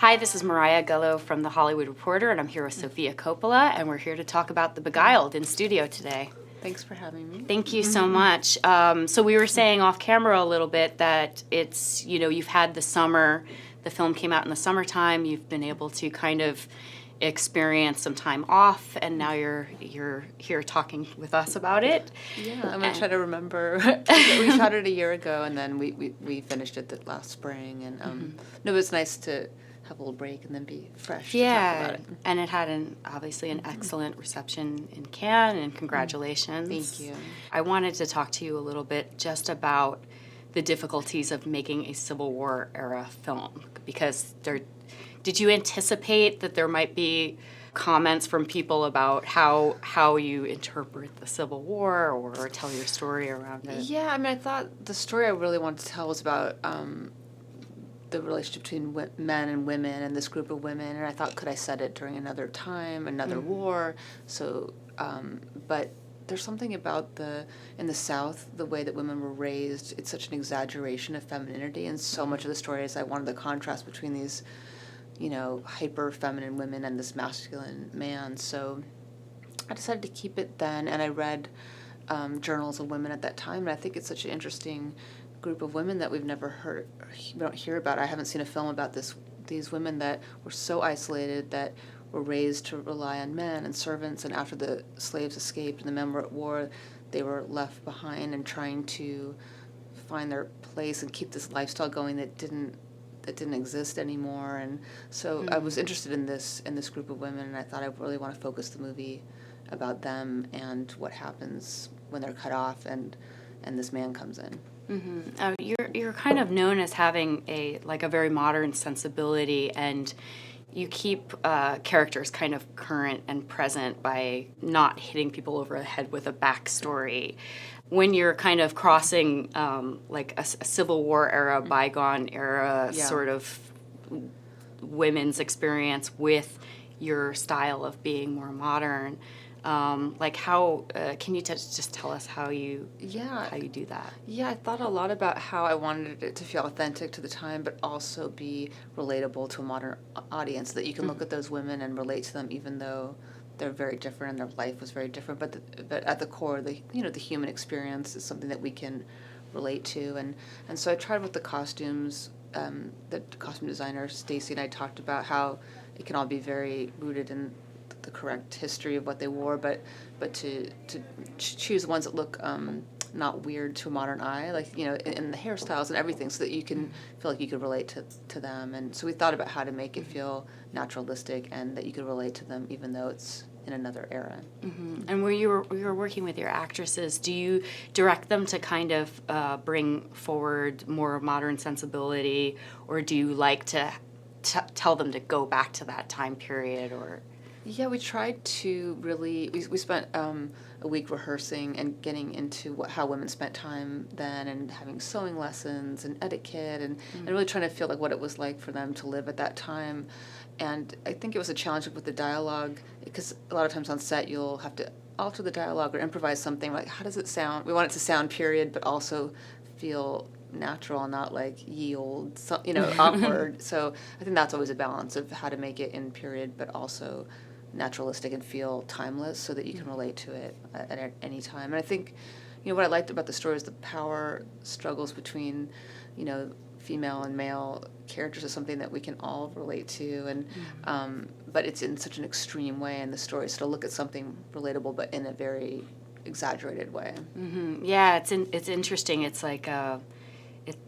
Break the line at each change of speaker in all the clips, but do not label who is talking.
Hi, this is Mariah Gullo from The Hollywood Reporter, and I'm here with Sofia Coppola, and we're here to talk about The Beguiled in studio today.
Thanks for having me.
Thank you so much. So we were saying off camera a little bit that it's, you've had the summer, the film came out in the summertime, you've been able to kind of experience some time off, and now you're here talking with us about it.
Yeah, I'm going to try to remember. We shot it a year ago, and then we finished it the last spring, and no, it was nice to have a little break and then be fresh to talk about it.
And it had obviously an excellent reception in Cannes, and congratulations.
Thank you.
I wanted to talk to you a little bit just about the difficulties of making a Civil War era film, because did you anticipate that there might be comments from people about how you interpret the Civil War or tell your story around it?
Yeah, I mean, I thought the story I really wanted to tell was about the relationship between men and women and this group of women, and I thought, could I set it during another time, another war? So, but there's something about in the South, the way that women were raised, it's such an exaggeration of femininity, and so much of the story is I wanted the contrast between these, hyper feminine women and this masculine man. So I decided to keep it then, and I read journals of women at that time, and I think it's such an interesting group of women that we don't hear about. I haven't seen a film about these women that were so isolated, that were raised to rely on men and servants, and after the slaves escaped and the men were at war, they were left behind and trying to find their place and keep this lifestyle going that didn't exist anymore. And so I was interested in this group of women, and I thought I really want to focus the movie about them and what happens when they're cut off and this man comes in.
Mm-hmm. You're kind of known as having a very modern sensibility, and you keep characters kind of current and present by not hitting people over the head with a backstory. When you're kind of crossing a Civil War era, bygone era sort of women's experience with your style of being more modern, how can you just tell us how you do that?
Yeah, I thought a lot about how I wanted it to feel authentic to the time, but also be relatable to a modern audience, that you can look at those women and relate to them, even though they're very different and their life was very different. But at the core, the human experience is something that we can relate to, and so I tried with the costumes. The costume designer Stacy and I talked about how it can all be very rooted in the correct history of what they wore, but to choose ones that look not weird to a modern eye, in the hairstyles and everything, so that you can feel like you could relate to them. And so we thought about how to make it feel naturalistic and that you could relate to them even though it's in another era.
Mm-hmm. And when you were working with your actresses, do you direct them to kind of bring forward more modern sensibility, or do you like to tell them to go back to that time period? Or
yeah, we tried to really. We spent a week rehearsing and getting into how women spent time then, and having sewing lessons and etiquette, and really trying to feel like what it was like for them to live at that time. And I think it was a challenge with the dialogue, because a lot of times on set you'll have to alter the dialogue or improvise something. Like, how does it sound? We want it to sound period, but also feel natural, not like ye old, awkward. So I think that's always a balance of how to make it in period, but also naturalistic and feel timeless, so that you can relate to it at any time. And I think, what I liked about the story is the power struggles between, female and male characters is something that we can all relate to, and but it's in such an extreme way in the story. So to look at something relatable, but in a very exaggerated way.
Mm-hmm. Yeah, it's interesting. It's like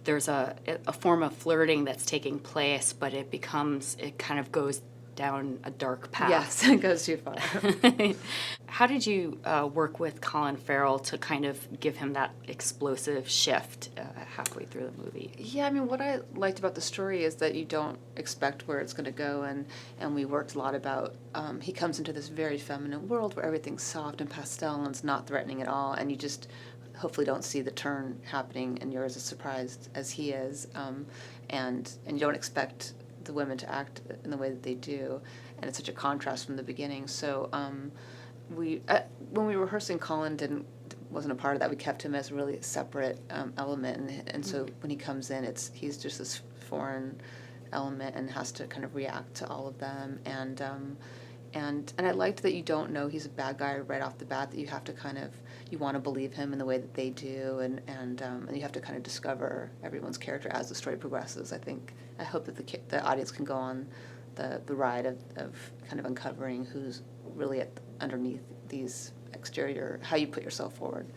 there's a form of flirting that's taking place, but it kind of goes down a dark path.
Yes, it goes too far.
How did you work with Colin Farrell to kind of give him that explosive shift halfway through the movie?
Yeah, I mean, what I liked about the story is that you don't expect where it's going to go, and we worked a lot about, he comes into this very feminine world where everything's soft and pastel and it's not threatening at all, and you just hopefully don't see the turn happening and you're as surprised as he is, and you don't expect the women to act in the way that they do, and it's such a contrast from the beginning. So when we were rehearsing, Colin wasn't a part of that. We kept him as a really separate element, and so when he comes in, he's just this foreign element and has to kind of react to all of them. And I liked that you don't know he's a bad guy right off the bat, that you have to kind of, you want to believe him in the way that they do, and you have to kind of discover everyone's character as the story progresses. I hope that the audience can go on the ride of kind of uncovering who's really underneath these exterior, how you put yourself forward.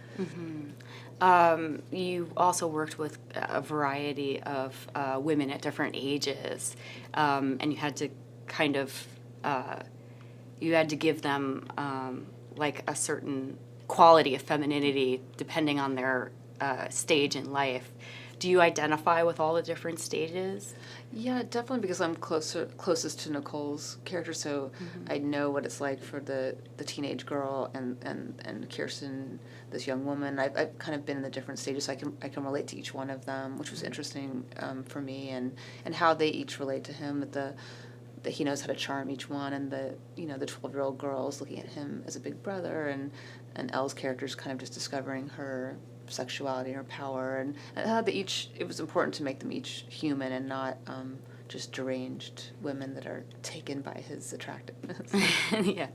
You also worked with a variety of women at different ages, and you had to kind of you had to give them like a certain quality of femininity depending on their stage in life. Do you identify with all the different stages?
Yeah, definitely, because I'm closest to Nicole's character, so I know what it's like for the teenage girl and Kirsten, this young woman. I've kind of been in the different stages, so I can relate to each one of them, which was interesting for me, and how they each relate to him. That he knows how to charm each one, and the 12-year-old girl is looking at him as a big brother, and Elle's character is kind of just discovering her sexuality and her power, and how it was important to make them each human and not just deranged women that are taken by his attractiveness.
Yeah.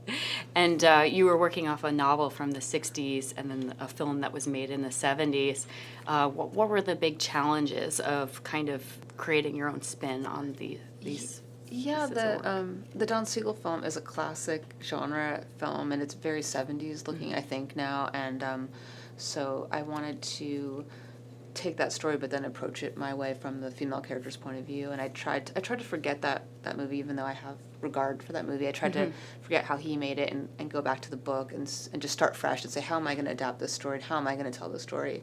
And you were working off a novel from the 60s and then a film that was made in the 70s. What were the big challenges of kind of creating your own spin on these?
Yeah, the Don Siegel film is a classic genre film, and it's very 70s looking, I think, now. And so I wanted to take that story, but then approach it my way from the female character's point of view. And I tried to forget that movie, even though I have regard for that movie. I tried to forget how he made it and go back to the book and just start fresh and say, how am I going to adapt this story? And how am I going to tell this story?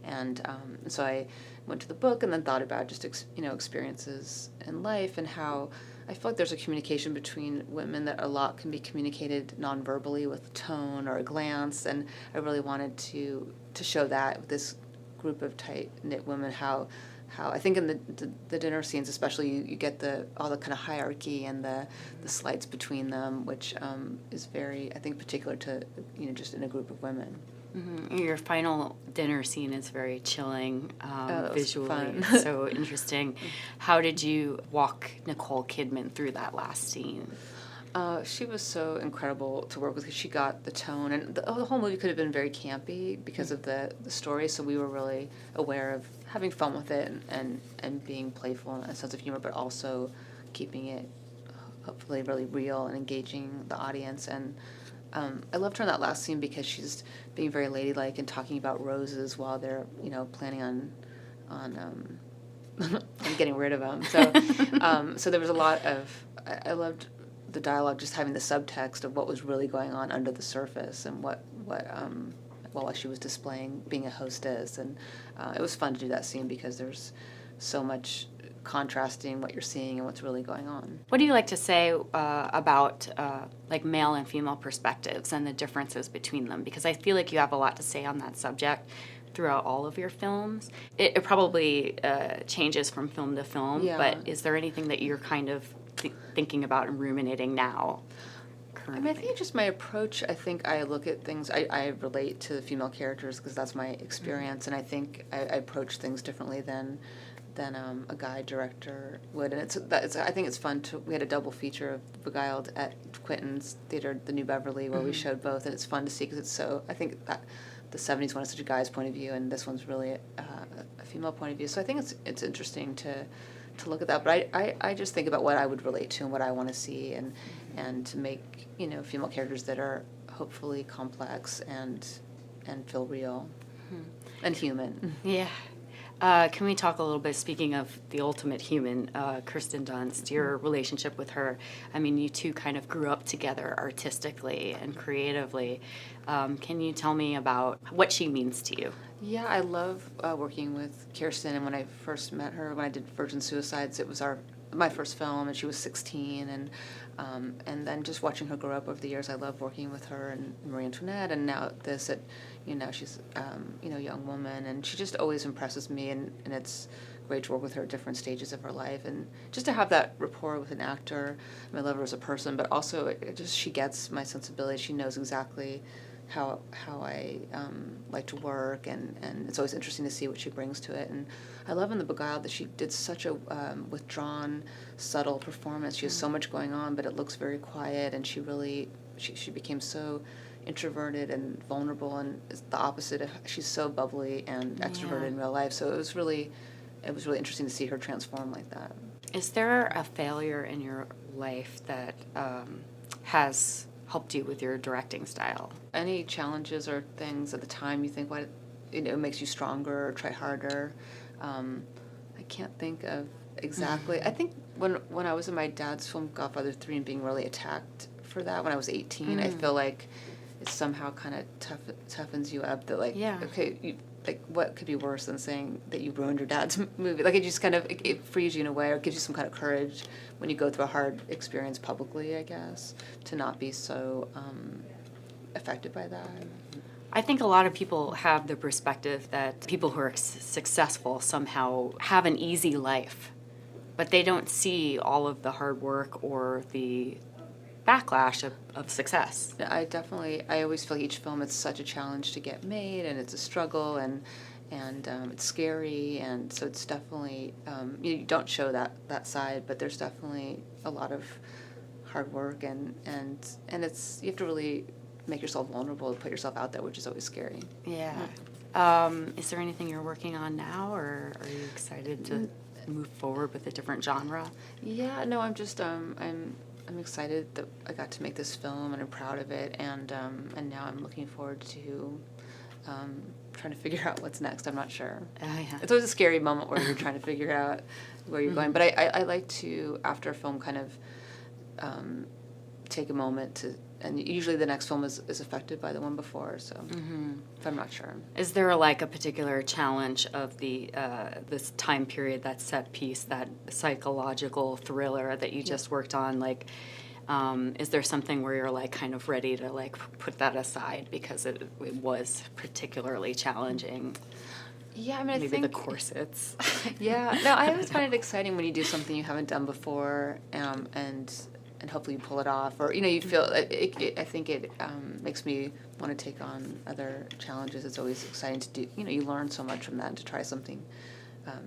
And so I went to the book and then thought about just experiences in life, and how I feel like there's a communication between women that a lot can be communicated non-verbally with tone or a glance, and I really wanted to show that with this group of tight-knit women, how I think in the dinner scenes especially, you get all the kind of hierarchy and the slights between them, which is very, I think, particular to just in a group of women.
Mm-hmm. Your final dinner scene is very chilling visually.
Fun.
It's so interesting. How did you walk Nicole Kidman through that last scene?
She was so incredible to work with, because she got the tone, and the whole movie could have been very campy because of the story, so we were really aware of having fun with it and being playful and a sense of humor, but also keeping it hopefully really real and engaging the audience. And I loved her in that last scene because she's being very ladylike and talking about roses while they're planning on getting rid of them. So there was a lot of, I loved the dialogue, just having the subtext of what was really going on under the surface, and what while she was displaying being a hostess. And it was fun to do that scene because there's so much contrasting what you're seeing and what's really going on.
What do you like to say about like male and female perspectives and the differences between them? Because I feel like you have a lot to say on that subject throughout all of your films. It probably changes from film to film, but is there anything that you're kind of thinking about and ruminating now?
I think it's just my approach. I think I look at things, I relate to the female characters because that's my experience, and I think I approach things differently than a guy director would. And I think it's fun we had a double feature of Beguiled at Quentin's Theater, the New Beverly, where we showed both, and it's fun to see because it's so, I think that the 70s one is such a guy's point of view, and this one's really a female point of view. So I think it's interesting to look at that, but I just think about what I would relate to and what I want to see, and to make female characters that are hopefully complex and feel real and human.
Yeah. Can we talk a little bit, speaking of the ultimate human, Kirsten Dunst, your relationship with her? I mean, you two kind of grew up together artistically and creatively. Can you tell me about what she means to you?
Yeah, I love working with Kirsten, and when I first met her, when I did Virgin Suicides, it was my first film, and she was 16, and then just watching her grow up over the years, I love working with her and Marie Antoinette, and now this now she's a young woman, and she just always impresses me, and it's great to work with her at different stages of her life, and just to have that rapport with an actor. I love her as a person, but also she gets my sensibility. She knows exactly how I like to work, and it's always interesting to see what she brings to it. And I love in The Beguiled that she did such a withdrawn, subtle performance. She has so much going on, but it looks very quiet, and she became so introverted and vulnerable, and it's the opposite of, she's so bubbly and extroverted in real life. So it was really interesting to see her transform like that.
Is there a failure in your life that has helped you with your directing style?
Any challenges or things at the time you think what makes you stronger or try harder? I can't think of exactly. I think when I was in my dad's film Godfather 3 and being really attacked for that when I was 18, I feel like it somehow kind of toughens you up. That okay, what could be worse than saying that you ruined your dad's movie? Like, it just kind of, it frees you in a way, or gives you some kind of courage when you go through a hard experience publicly, I guess, to not be so affected by that.
I think a lot of people have the perspective that people who are successful somehow have an easy life, but they don't see all of the hard work or the backlash of success.
I always feel each film, it's such a challenge to get made, and it's a struggle, and it's scary, and so it's definitely, you don't show that side, but there's definitely a lot of hard work, and it's, you have to really make yourself vulnerable, put yourself out there, which is always scary.
Yeah. Is there anything you're working on now, or are you excited to move forward with a different genre?
Yeah, no, I'm just, I'm excited that I got to make this film, and I'm proud of it, and now I'm looking forward to trying to figure out what's next. I'm not sure.
Yeah.
It's always a scary moment where you're trying to figure out where you're going, but I like to, after a film, kind of take a moment to, and usually the next film is affected by the one before, so if I'm not sure.
Is there a particular challenge of the this time period, that set piece, that psychological thriller that you just worked on? Is there something where you're kind of ready to put that aside because it was particularly challenging?
Yeah, I mean,
maybe the corsets.
Yeah, no, I always find it exciting when you do something you haven't done before, and hopefully you pull it off, or you feel I think it makes me want to take on other challenges. It's always exciting to do. You learn so much from that, and to try something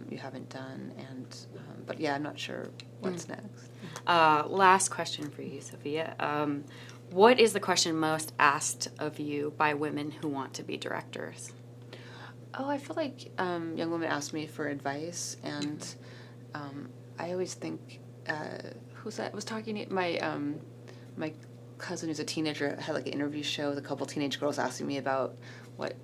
you haven't done. And but yeah, I'm not sure what's next.
Last question for you, Sophia. What is the question most asked of you by women who want to be directors?
Oh, I feel like young women ask me for advice, and I always think. Who's that? I was talking to my cousin who's a teenager had an interview show with a couple teenage girls asking me about what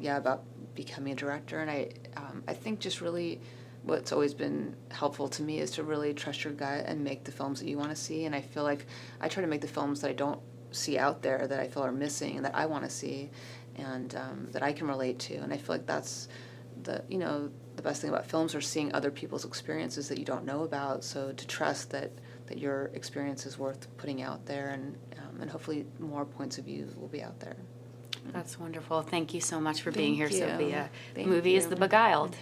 about becoming a director, and I think just really what's always been helpful to me is to really trust your gut and make the films that you want to see. And I feel like I try to make the films that I don't see out there, that I feel are missing and that I want to see, and that I can relate to. And I feel like that's the best thing about films, are seeing other people's experiences that you don't know about. So to trust that your experience is worth putting out there, and hopefully more points of view will be out there.
That's wonderful. Thank you so much for being here,
you.
Sophia. The
Thank
movie is
you.
The Beguiled.